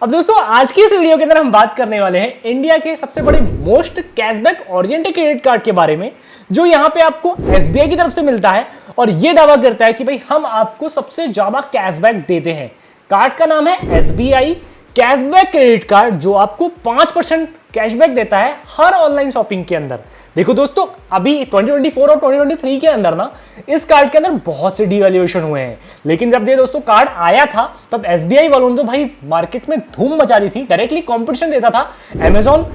अब दोस्तों आज की इस वीडियो के अंदर हम बात करने वाले हैं इंडिया के सबसे बड़े most cashback oriented credit card के बारे में, जो यहां पे आपको एसबीआई की तरफ से मिलता है और ये दावा करता है कि भाई हम आपको सबसे ज्यादा कैशबैक देते हैं। कार्ड का नाम है एसबीआई कैशबैक क्रेडिट कार्ड, जो आपको 5% कैशबैक देता है हर ऑनलाइन शॉपिंग के अंदर। देखो दोस्तों, अभी 2024 और 2023 के अंदर ना इस कार्ड के अंदर बहुत से डिवैल्यूएशन हुए हैं, लेकिन जब ये दोस्तों कार्ड आया था तब एसबीआई वालों ने तो भाई मार्केट में धूम मचा दी थी। डायरेक्टली कंपटीशन देता था अमेजॉन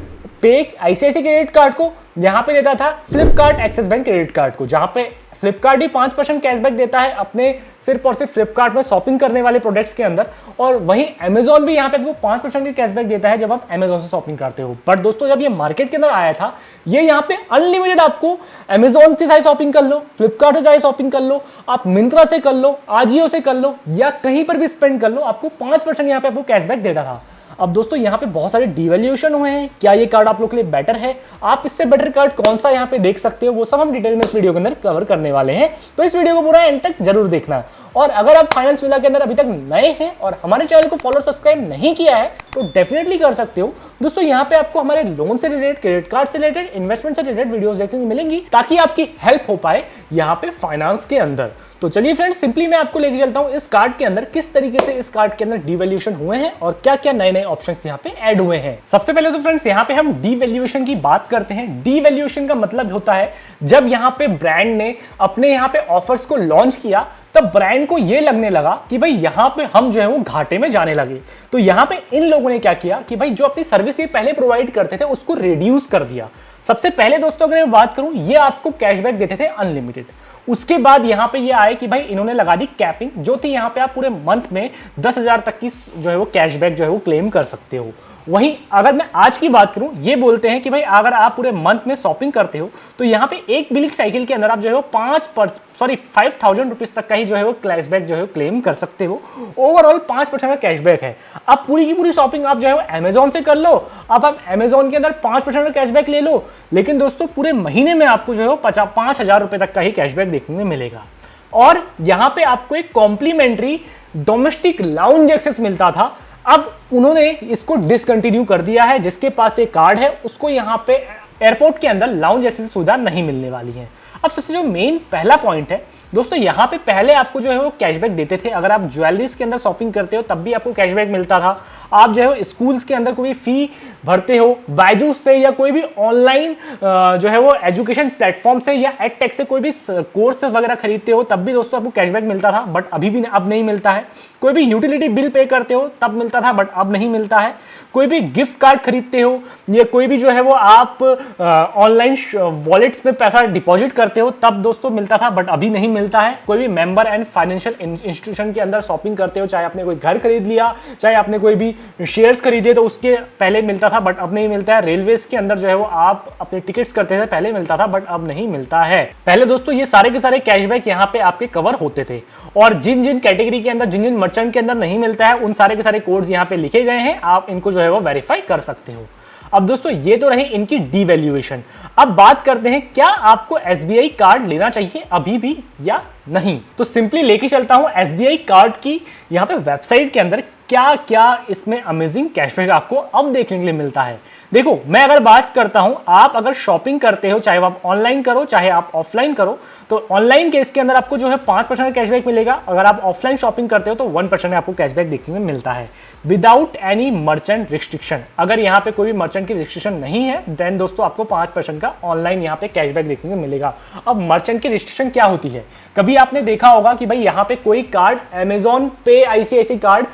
पे आईसीआईसी क्रेडिट कार्ड को, यहां पे देता था Flipkart axis bank credit card को, जहां पे फ्लिपकार्ट ही 5% कैशबैक देता है अपने सिर्फ और सिर्फ फ्लिपकार्ट में शॉपिंग करने वाले प्रोडक्ट्स के अंदर, और वहीं अमेजॉन भी यहाँ पे आपको 5% की कैशबैक देता है जब आप अमेजॉन से शॉपिंग करते हो। बट दोस्तों जब ये मार्केट के अंदर आया था, ये यहाँ पे अनलिमिटेड आपको अमेजॉन से चाहे शॉपिंग कर लो, फ्लिपकार्ट से चाहे शॉपिंग कर लो, आप मिंत्रा से कर लो, आजियो से कर लो, या कहीं पर भी स्पेंड कर लो, आपको 5% यहाँ पे आपको कैशबैक देता था। अब दोस्तों यहाँ पे बहुत सारे डिवैल्यूएशन हुए हैं। क्या ये कार्ड आप लोग के लिए बेटर है? आप इससे बेटर कार्ड कौन सा यहाँ पे देख सकते हो, वो सब हम डिटेल में इस वीडियो के अंदर कवर करने वाले हैं। तो इस वीडियो को पूरा एंड तक जरूर देखना। और अगर आप फाइनेंस विला के अंदर अभी तक नए हैं और हमारे चैनल को फॉलो सब्सक्राइब नहीं किया है तो डेफिनेटली कर सकते हो। दोस्तों यहाँ पे आपको हमारे लोन से रिलेटेड, क्रेडिट कार्ड से रिलेटेड, इन्वेस्टमेंट से रिलेटेड वीडियोस देखने को मिलेंगी, ताकि आपकी हेल्प हो पाए यहाँ पे फाइनेंस के अंदर। तो चलिए फ्रेंड्स, सिंपली मैं आपको लेके चलता हूँ इस कार्ड के अंदर किस तरीके से इस कार्ड के अंदर डिवैल्यूएशन हुए हैं और क्या क्या नए नए ऑप्शंस यहाँ पे ऐड हुए हैं। सबसे पहले तो फ्रेंड्स यहाँ पे हम डिवैल्यूएशन की बात करते हैं। डिवैल्यूएशन का मतलब होता है जब यहाँ पे ब्रांड ने अपने यहाँ पे ऑफर्स को लॉन्च किया, तब ब्रांड को ये लगने लगा कि भाई यहाँ पे हम जो है वो घाटे में जाने लगे। तो यहाँ पे इन लोगों ने क्या किया कि भाई जो अपनी सर्विस ये पहले प्रोवाइड करते थे उसको रिड्यूस कर दिया। सबसे पहले दोस्तों अगर मैं बात करूं, ये आपको कैशबैक देते थे अनलिमिटेड। उसके बाद यहाँ पे ये आए कि भाई इन्होंने लगा दी कैपिंग, जो थी यहाँ पे आप पूरे मंथ में 10,000 तक की जो है वो कैशबैक जो है वो क्लेम कर सकते हो। वहीं अगर मैं आज की बात करूं, ये बोलते हैं कि भाई अगर आप पूरे मंथ में शॉपिंग करते हो तो यहाँ पे एक बिलिंग साइकिल के अंदर आप जो है वो 5,000 रुपीज तक का ही जो है वो कैशबैक जो है वो क्लेम कर सकते हो। ओवरऑल 5% का कैशबैक है। अब पूरी की पूरी शॉपिंग आप जो है वो अमेजॉन से कर लो, अब आप अमेजॉन के अंदर 5% का कैशबैक ले लो, लेकिन दोस्तों पूरे महीने में आपको जो है वो 5,000 रुपए तक का ही कैशबैक देखने में मिलेगा। और यहाँ पे आपको एक कॉम्प्लीमेंट्री डोमेस्टिक लाउंज एक्सेस मिलता था, अब उन्होंने इसको डिसकंटिन्यू कर दिया है। जिसके पास एक कार्ड है उसको यहाँ पे एयरपोर्ट के अंदर लाउंज एक्सेस सुविधा नहीं मिलने वाली है। अब सबसे जो मेन पहला पॉइंट है दोस्तों, यहाँ पे पहले आपको जो है वो कैशबैक देते थे। अगर आप ज्वेलरीज के अंदर शॉपिंग करते हो तब भी आपको कैशबैक मिलता था। आप जो है स्कूल्स के अंदर कोई फी भरते हो बायजूस से या कोई भी ऑनलाइन जो है वो एजुकेशन प्लेटफॉर्म से या एडटेक से कोई भी कोर्सेज वगैरह खरीदते हो तब भी दोस्तों आपको कैशबैक मिलता था, बट अभी भी अब नहीं मिलता है। कोई भी यूटिलिटी बिल पे करते हो तब मिलता था, बट अब नहीं मिलता है। कोई भी गिफ्ट कार्ड खरीदते हो या कोई भी जो है वो आप ऑनलाइन वॉलेट्स में पैसा डिपॉजिट करते हो तब दोस्तों मिलता था, बट अभी नहीं मिलता है। कोई भी मेंबर एंड फाइनेंशियल इंस्टीट्यूशन के अंदर शॉपिंग करते हो, चाहे आपने कोई घर खरीद लिया, चाहे आपने कोई भी शेयर्स खरीदे, तो उसके पहले मिलता था बट अब नहीं मिलता है। रेलवेज के अंदर जो है वो आप अपने टिकट्स करते थे, पहले मिलता था बट अब नहीं मिलता है। पहले दोस्तों ये सारे के सारे कैशबैक यहाँ पे आपके कवर होते थे, और जिन जिन कैटेगरी के अंदर, जिन जिन मर्चेंट के अंदर नहीं मिलता है, उन सारे के सारे कोड्स यहाँ पे लिखे गए हैं, आप इनको जो है वो वेरीफाई कर सकते हो। अब दोस्तों ये तो रहे इनकी डिवैल्यूएशन। अब बात करते हैं क्या आपको एसबीआई कार्ड लेना चाहिए अभी भी या नहीं। तो सिंपली लेके चलता हूं एसबीआई कार्ड की यहाँ पे वेबसाइट के अंदर क्या क्या इसमें अमेजिंग कैशबैक आपको अब देखने के लिए मिलता है। देखो, मैं अगर बात करता हूं, आप अगर शॉपिंग करते हो, चाहे आप ऑनलाइन करो चाहे आप ऑफलाइन करो, तो ऑनलाइन केस के अंदर आपको जो है 5% कैशबैक मिलेगा। अगर आप ऑफलाइन शॉपिंग करते हो तो 1% आपको कैशबैक देखने में मिलता है विदाउट एनी मर्चेंट रिस्ट्रिक्शन। अगर यहाँ पे कोई भी मर्चेंट की रिस्ट्रिक्शन नहीं है देन दोस्तों आपको 5% का ऑनलाइन यहाँ पे कैशबैक देखने को मिलेगा। अब मर्चेंट की रिस्ट्रिक्शन क्या होती है? कभी आपने देखा होगा कि भाई यहाँ पे कोई कार्ड अमेजॉन पे आईसीआईसी कार्ड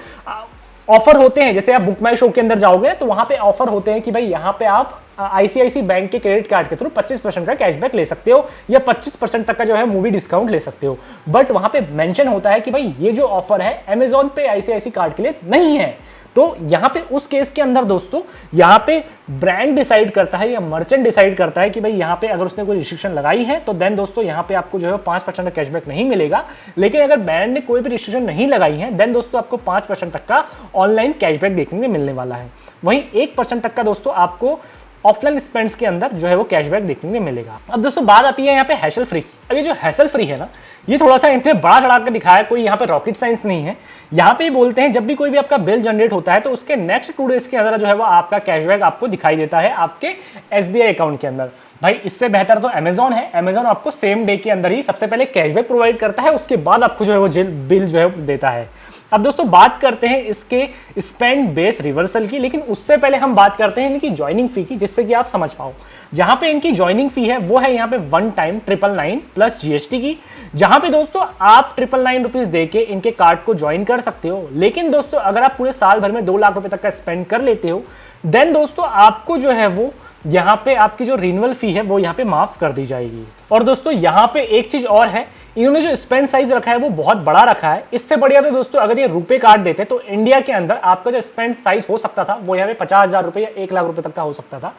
ऑफर होते हैं, जैसे आप बुक माई शो के अंदर जाओगे तो वहां पे ऑफर होते हैं कि भाई यहाँ पे आप आईसीआईसी बैंक के क्रेडिट कार्ड के थ्रू 25% का कैशबैक ले सकते हो या 25% तक का जो है मूवी डिस्काउंट ले सकते हो। बट वहां पे मेंशन होता है कि भाई ये जो ऑफर है अमेजॉन पे आईसीआईसी कार्ड के लिए नहीं है। तो यहाँ पे उस केस के अंदर दोस्तों यहाँ पे ब्रांड डिसाइड करता है या मर्चेंट डिसाइड करता है कि भाई यहाँ पे अगर उसने कोई रिस्ट्रिक्शन लगाई है तो देन दोस्तों यहाँ पे आपको जो है 5% का कैशबैक नहीं मिलेगा। लेकिन अगर ब्रांड ने कोई भी रिस्ट्रिक्शन नहीं लगाई है देन दोस्तों आपको 5% तक का ऑनलाइन कैशबैक देखने को मिलने वाला है। वहीं 1% तक का दोस्तों आपको ऑफलाइन स्पेंड्स के अंदर जो है वो कैशबैक देखने को मिलेगा। अब दोस्तों बात आती है यहाँ पे हैसल फ्री की। अब ये जो हैसल फ्री है ना, ये थोड़ा सा इतने बड़ा चढ़ा कर दिखाया, कोई यहाँ पे रॉकेट साइंस नहीं है। यहाँ पे बोलते हैं जब भी कोई भी आपका बिल जनरेट होता है तो उसके नेक्स्ट 2 डेज के अंदर जो है वो आपका कैशबैक आपको दिखाई देता है आपके SBI अकाउंट के अंदर। भाई इससे बेहतर तो अमेजॉन है। अमेजॉन आपको सेम डे के अंदर ही सबसे पहले कैशबैक प्रोवाइड करता है, उसके बाद आपको जो है वो बिल जो है देता है। अब दोस्तों बात करते हैं इसके स्पेंड बेस रिवर्सल की, लेकिन उससे पहले हम बात करते हैं इनकी ज्वाइनिंग फी की, जिससे कि आप समझ पाओ। जहां पे इनकी ज्वाइनिंग फी है वो है यहाँ पे 1 टाइम 999 प्लस GST की, जहां पे दोस्तों आप 999 रुपीज देके इनके कार्ड को ज्वाइन कर सकते हो। लेकिन दोस्तों अगर आप पूरे साल भर में 2 लाख रुपए तक का स्पेंड कर लेते हो, देन दोस्तों आपको जो है वो यहाँ पे आपकी जो रिन्यूअल फी है वो यहाँ पे माफ कर दी जाएगी। और दोस्तों यहाँ पे एक चीज और है, इन्होंने जो स्पेंड साइज रखा है वो बहुत बड़ा रखा है। इससे बढ़िया तो दोस्तों अगर ये रुपए कार्ड देते तो इंडिया के अंदर आपका जो स्पेंड साइज हो सकता था वो यहाँ पे 50,000 रुपए या 1 लाख रुपए तक का हो सकता था।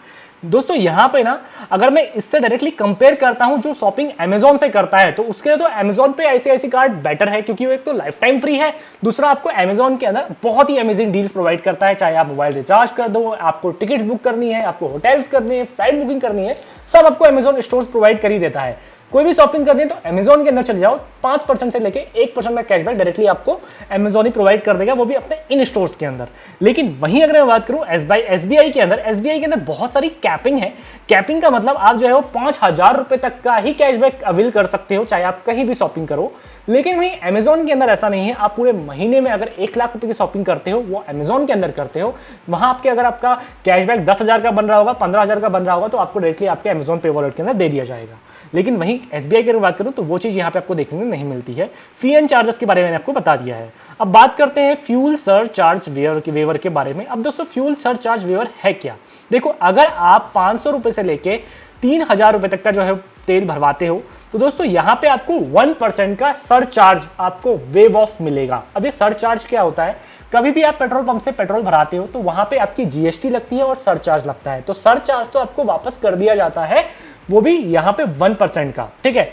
दोस्तों यहाँ पे ना अगर मैं इससे डायरेक्टली कंपेयर करता हूं जो शॉपिंग अमेजॉन से करता है, तो उसके लिए तो अमेजॉन पे ICICI कार्ड बेटर है, क्योंकि वो एक तो लाइफ टाइम फ्री है, दूसरा आपको अमेजॉन के अंदर बहुत ही अमेजिंग डील्स प्रोवाइड करता है। चाहे आप मोबाइल रिचार्ज कर दो, आपको टिकट्स बुक करनी है, आपको होटल्स करनी है, फ्लाइट बुकिंग करनी है, सब आपको अमेजॉन स्टोर्स प्रोवाइड कर ही देता है। कोई भी शॉपिंग करनी है तो अमेजॉन के अंदर चले जाओ, 5% से लेके 1% का कैशबैक डायरेक्टली आपको अमेजॉन ही प्रोवाइड कर देगा, वो भी अपने इन स्टोर्स के अंदर। लेकिन वहीं अगर मैं बात करूं SBI के अंदर बहुत सारी कैपिंग है। कैपिंग का मतलब आप जो है वो 5,000 रुपए तक का ही कैशबैक अवेल कर सकते हो, चाहे आप कहीं भी शॉपिंग करो। लेकिन वहीं अमेजॉन के अंदर ऐसा नहीं है। आप पूरे महीने में अगर 1 लाख रुपए की शॉपिंग करते हो, वो अमेजॉन के अंदर करते हो, वहां आपके अगर आपका कैशबैक 10,000 का बन रहा होगा, 15,000 का बन रहा होगा, तो आपको डायरेक्टली आपके अमेजॉन पे वॉलेट के अंदर दे दिया जाएगा। लेकिन वहीं SBI की बात करूं तो वो चीज यहाँ पे आपको देखने को नहीं मिलती है। फी एंड चार्जेस के बारे में मैंने आपको बता दिया है। अब बात करते हैं फ्यूल सरचार्ज वेवर के बारे में। अब दोस्तों फ्यूल सरचार्ज वेवर है क्या? देखो, अगर आप 500 रुपए से लेके 3,000 रुपए तक का जो है तेल भरवाते हो, तो दोस्तों यहाँ पे आपको 1% का सरचार्ज आपको वेव ऑफ मिलेगा। अब ये सरचार्ज क्या होता है? कभी भी आप पेट्रोल पंप से पेट्रोल भराते हो तो वहां पे आपकी GST लगती है और सरचार्ज लगता है, तो सरचार्ज तो आपको वापस कर दिया जाता है, वो भी यहाँ पे 1% का। ठीक है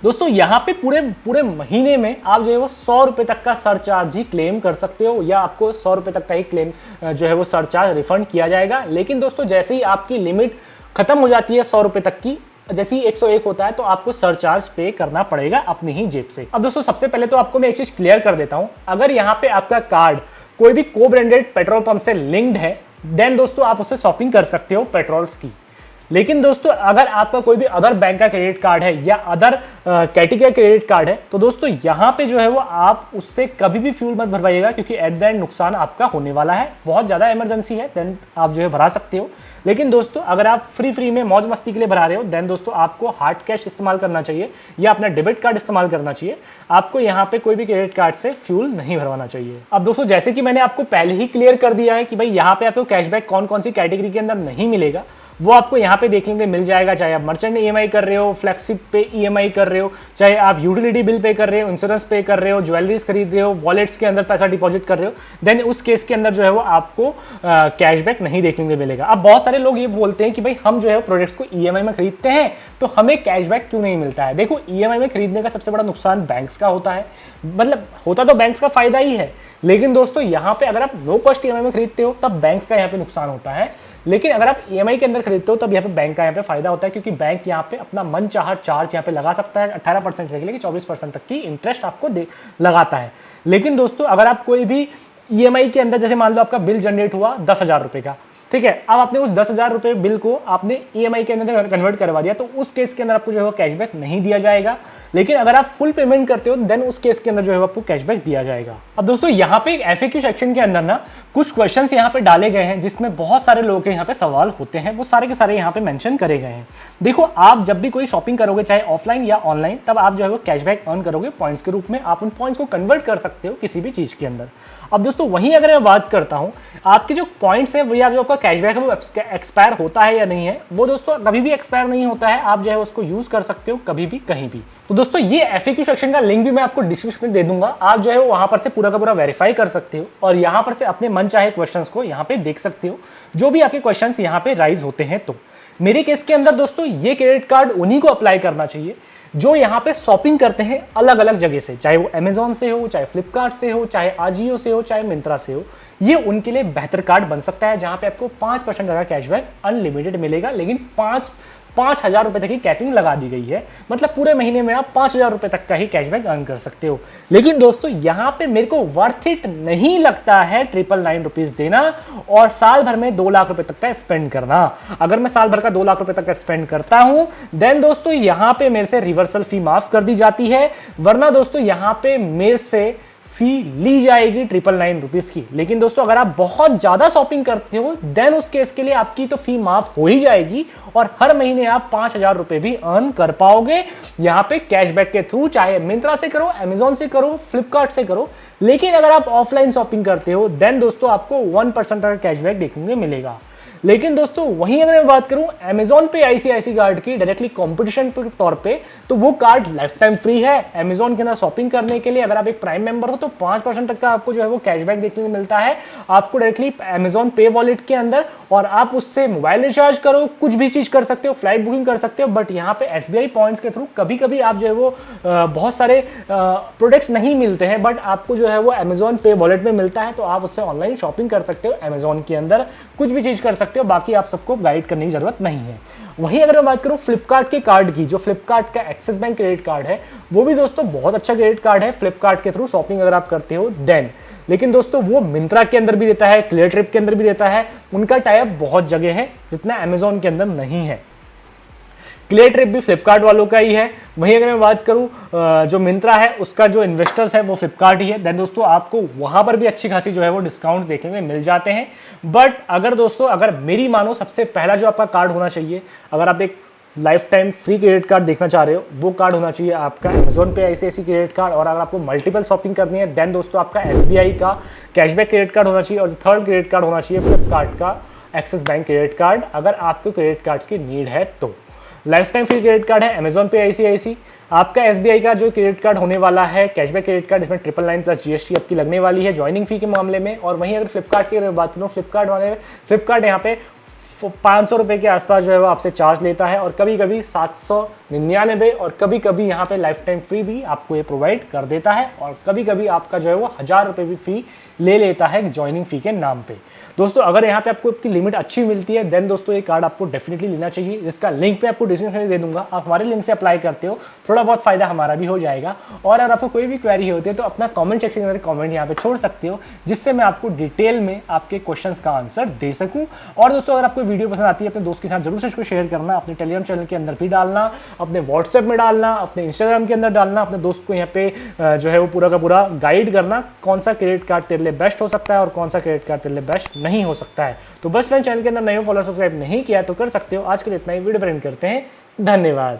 दोस्तों, यहाँ पे पूरे महीने में आप जो है वो 100 रुपए तक का सरचार्ज ही क्लेम कर सकते हो, या आपको 100 रुपए तक का ही क्लेम जो है वो सरचार्ज रिफंड किया जाएगा। लेकिन दोस्तों जैसे ही आपकी लिमिट खत्म हो जाती है 100 रुपए तक की, जैसे ही 101 होता है, तो आपको सरचार्ज पे करना पड़ेगा अपनी ही जेब से। अब दोस्तों सबसे पहले तो आपको मैं एक चीज क्लियर कर देता हूं, अगर यहाँ पे आपका कार्ड कोई भी को ब्रांडेड पेट्रोल पंप से लिंक्ड है, देन दोस्तों आप उससे शॉपिंग कर सकते हो पेट्रोल्स की। लेकिन दोस्तों अगर आपका कोई भी अदर बैंक का क्रेडिट कार्ड है या अदर कैटेगरी क्रेडिट कार्ड है, तो दोस्तों यहाँ पे जो है वो आप उससे कभी भी फ्यूल मत भरवाइएगा, क्योंकि एट द एंड नुकसान आपका होने वाला है। बहुत ज़्यादा इमरजेंसी है देन आप जो है भरा सकते हो। लेकिन दोस्तों अगर आप फ्री में मौज मस्ती के लिए भरा रहे हो, देन दोस्तों आपको हार्ड कैश इस्तेमाल करना चाहिए या अपना डेबिट कार्ड इस्तेमाल करना चाहिए। आपको यहाँ पे कोई भी क्रेडिट कार्ड से फ्यूल नहीं भरवाना चाहिए। अब दोस्तों जैसे कि मैंने आपको पहले ही क्लियर कर दिया है कि भाई यहाँ पे आपको कैशबैक कौन कौन सी कैटेगरी के अंदर नहीं मिलेगा, वो आपको यहाँ पे देखने को मिल जाएगा। चाहे आप मर्चेंट EMI कर रहे हो, फ्लेक्सी पे EMI कर रहे हो, चाहे आप यूटिलिटी बिल पे कर रहे हो, इंश्योरेंस पे कर रहे हो, ज्वेलरीज खरीद रहे हो, वॉलेट्स के अंदर पैसा डिपॉजिट कर रहे हो, देन उस केस के अंदर जो है वो आपको कैशबैक नहीं देखने को मिलेगा। अब बहुत सारे लोग ये बोलते हैं कि भाई हम जो है प्रोडक्ट्स को EMI में खरीदते हैं तो हमें कैशबैक क्यों नहीं मिलता है। देखो, EMI में खरीदने का सबसे बड़ा नुकसान बैंक्स का होता है, मतलब होता तो बैंक्स का फायदा ही है, लेकिन दोस्तों यहाँ पे अगर आप लो कॉस्ट EMI में खरीदते हो तब बैंक्स का यहाँ पे नुकसान होता है। लेकिन अगर आप EMI के अंदर खरीदते हो तब यहाँ पे बैंक का यहाँ पे फायदा होता है, क्योंकि बैंक यहाँ पे अपना मनचाहा चार्ज यहाँ पे लगा सकता है। 18% से लेकर 24% तक की इंटरेस्ट आपको लगाता है। लेकिन दोस्तों अगर आप कोई भी EMI के अंदर, जैसे मान लो आपका बिल जनरेट हुआ 10,000 रुपए का, ठीक है, अब आपने उस 10,000 रुपए बिल को आपने EMI के अंदर कन्वर्ट करवा दिया, तो उस केस के अंदर आपको जो है कैशबैक नहीं दिया जाएगा। लेकिन अगर आप फुल पेमेंट करते हो देन उस केस के अंदर जो है आपको कैशबैक दिया जाएगा। अब दोस्तों यहाँ पे FAQ सेक्शन के अंदर ना कुछ क्वेश्चंस यहाँ पे डाले गए हैं जिसमें बहुत सारे लोगों के यहाँ पे सवाल होते हैं, वो सारे के सारे यहाँ पे मेंशन करे गए हैं। देखो, आप जब भी कोई शॉपिंग करोगे चाहे ऑफलाइन या ऑनलाइन, तब आप जो है वो कैशबैक अर्न करोगे पॉइंट्स के रूप में। आप उन पॉइंट्स को कन्वर्ट कर सकते हो किसी भी चीज के अंदर। अब दोस्तों वहीं अगर मैं बात करता हूँ, आपके जो पॉइंट्स है वो या जो आपका कैशबैक है वो एक्सपायर होता है या नहीं है, वो दोस्तों कभी भी एक्सपायर नहीं होता है। आप जो है उसको यूज कर सकते हो कभी भी कहीं भी। तो दोस्तों ये FAQ सेक्शन का लिंक भी मैं आपको डिस्क्रिप्शन में दे दूंगा, आप जो है वहां पर से पूरा का पूरा वेरीफाई कर सकते हो और यहाँ पर से अपने मन चाहे क्वेश्चंस को यहाँ पे देख सकते हो, जो भी आपके क्वेश्चंस यहाँ पे राइज होते हैं। तो मेरे केस के अंदर दोस्तों ये क्रेडिट कार्ड उन्हीं को अप्लाई करना चाहिए जो यहाँ पे शॉपिंग करते हैं अलग अलग जगह से, चाहे वो अमेजॉन से हो, चाहे फ्लिपकार्ट से हो, चाहे आजियो से हो, चाहे मिंत्रा से हो। ये उनके लिए बेहतर कार्ड बन सकता है, जहां पे आपको 5% का कैशबैक अनलिमिटेड मिलेगा, लेकिन 5,000 रुपए तक की कैपिंग लगा दी गई है। मतलब पूरे महीने में आप 5,000 रुपए तक का ही कैशबैक अर्न कर सकते हो। लेकिन दोस्तों यहाँ पे मेरे को वर्थ इट नहीं लगता है 999 रुपीज देना और साल भर में 2 लाख रुपए तक का स्पेंड करना। अगर मैं साल भर का 2 लाख रुपए तक का स्पेंड करता हूं देन दोस्तों यहाँ पे मेरे से रिवर्सल फी माफ कर दी जाती है, वरना दोस्तों यहाँ पे मेरे से फी ली जाएगी 999 रुपीज की। लेकिन दोस्तों अगर आप बहुत ज्यादा शॉपिंग करते हो देन उस केस के लिए आपकी तो फी माफ हो ही जाएगी और हर महीने आप 5,000 रुपए भी अर्न कर पाओगे यहां पे कैशबैक के थ्रू, चाहे मिंत्रा से करो, अमेजॉन से करो, फ्लिपकार्ट से करो। लेकिन अगर आप ऑफलाइन शॉपिंग करते हो देन दोस्तों आपको 1% का कैशबैक देखने को मिलेगा। लेकिन दोस्तों वहीं अगर मैं बात करूं अमेजॉन पे ICICI कार्ड की डायरेक्टली कंपटीशन के तौर पे, तो वो कार्ड लाइफ टाइम फ्री है अमेजॉन के अंदर शॉपिंग करने के लिए। अगर आप एक प्राइम मेंबर हो तो 5% तक का आपको जो है वो कैशबैक देखने को मिलता है आपको डायरेक्टली अमेजॉन पे वॉलेट के अंदर, और आप उससे मोबाइल रिचार्ज करो, कुछ भी चीज कर सकते हो, फ्लाइट बुकिंग कर सकते हो। बट यहाँ पे SBI पॉइंट्स के थ्रू कभी कभी आप जो है वो बहुत सारे प्रोडक्ट्स नहीं मिलते हैं, बट आपको जो है वो अमेजॉन पे वॉलेट में मिलता है, तो आप उससे ऑनलाइन शॉपिंग कर सकते हो अमेजॉन के अंदर, कुछ भी चीज कर सकते हो। बाकी आप सबको गाइड करने की जरूरत नहीं है। वहीं अगर मैं बात करूं फ्लिपकार्ट के कार्ड की, जो फ्लिपकार्ट का एक्सिस बैंक क्रेडिट कार्ड है वो भी दोस्तों बहुत अच्छा क्रेडिट कार्ड है फ्लिपकार्ट के थ्रू शॉपिंग अगर आप करते हो देन। लेकिन दोस्तों वो मिंत्रा के अंदर भी रहता है, क्लियर ट्रिप के अंदर भी रहता है, उनका टाइप बहुत जगह है जितना अमेजॉन के अंदर नहीं है। क्लियर ट्रिप भी फ्लिपकार्ट वालों का ही है। वहीं अगर मैं बात करूं जो मिंत्रा है उसका जो इन्वेस्टर्स है वो फ्लिपकार्ट ही है। देन दोस्तों आपको वहां पर भी अच्छी खासी जो है वो डिस्काउंट देखने में मिल जाते हैं। बट अगर दोस्तों अगर मेरी मानो सबसे पहला जो आपका कार्ड होना चाहिए, अगर आप एक life time free credit card देखना चाह रहे हो, वो कार्ड होना चाहिए आपका अमेजॉन पे ICICI क्रेडिट कार्ड। और अगर आपको मल्टीपल शॉपिंग करनी है देन दोस्तों आपका SBI का कैशबैक क्रेडिट कार्ड होना चाहिए। और थर्ड क्रेडिट कार्ड होना चाहिए फ्लिपकार्ट का एक्सिस बैंक क्रेडिट कार्ड, अगर आपको क्रेडिट कार्ड की नीड है तो। Life time free credit card है अमेजॉन पे ICICI। आपका SBI का जो क्रेडिट कार्ड होने वाला है कैशबैक क्रेडिट कार्ड, इसमें 999 प्लस GST आपकी लगने वाली है ज्वाइनिंग फी के मामले में। और वहीं अगर फ्लिपकार्ट की बात करूँ, फ्लिपकार्ट यहाँ पे 500 रुपए के आसपास जो है वो आपसे चार्ज लेता है, और कभी कभी 799 और कभी कभी यहाँ पे लाइफ टाइम फ्री भी आपको ये प्रोवाइड कर देता है, और कभी कभी आपका जो है वो 1000 रुपए भी फी ले लेता है ज्वाइनिंग फी के नाम पे। दोस्तों अगर यहाँ पे आपको आपकी लिमिट अच्छी मिलती है देन दोस्तों ये कार्ड आपको डेफिनेटली लेना चाहिए, जिसका लिंक पे आपको डिस्क्रिप्शन में दे दूंगा। आप हमारे लिंक से अप्लाई करते हो, थोड़ा बहुत फायदा हमारा भी हो जाएगा। और अगर आपको कोई भी क्वेरी होती है तो अपना कमेंट सेक्शन के अंदर कमेंट यहाँ पे छोड़ सकते हो, जिससे मैं आपको डिटेल में आपके क्वेश्चंस का आंसर दे सकूं। और दोस्तों अगर आपको वीडियो पसंद आती है अपने दोस्त के साथ जरूर से इसको शेयर करना, अपने टेलीग्राम चैनल के अंदर भी डालना, अपने व्हाट्सएप में डालना, अपने इंस्टाग्राम के अंदर डालना, अपने दोस्त को यहाँ पे जो है वो पूरा का पूरा गाइड करना कौन सा क्रेडिट कार्ड तेरे लिए बेस्ट हो सकता है और कौन सा क्रेडिट कार्ड तेरे लिए बेस्ट नहीं हो सकता है। तो बस फ्रेंड चैनल के अंदर नए फॉलो सब्सक्राइब नहीं किया तो कर सकते हो। आज के लिए इतना ही, वीडियो पर एंड करते हैं। धन्यवाद।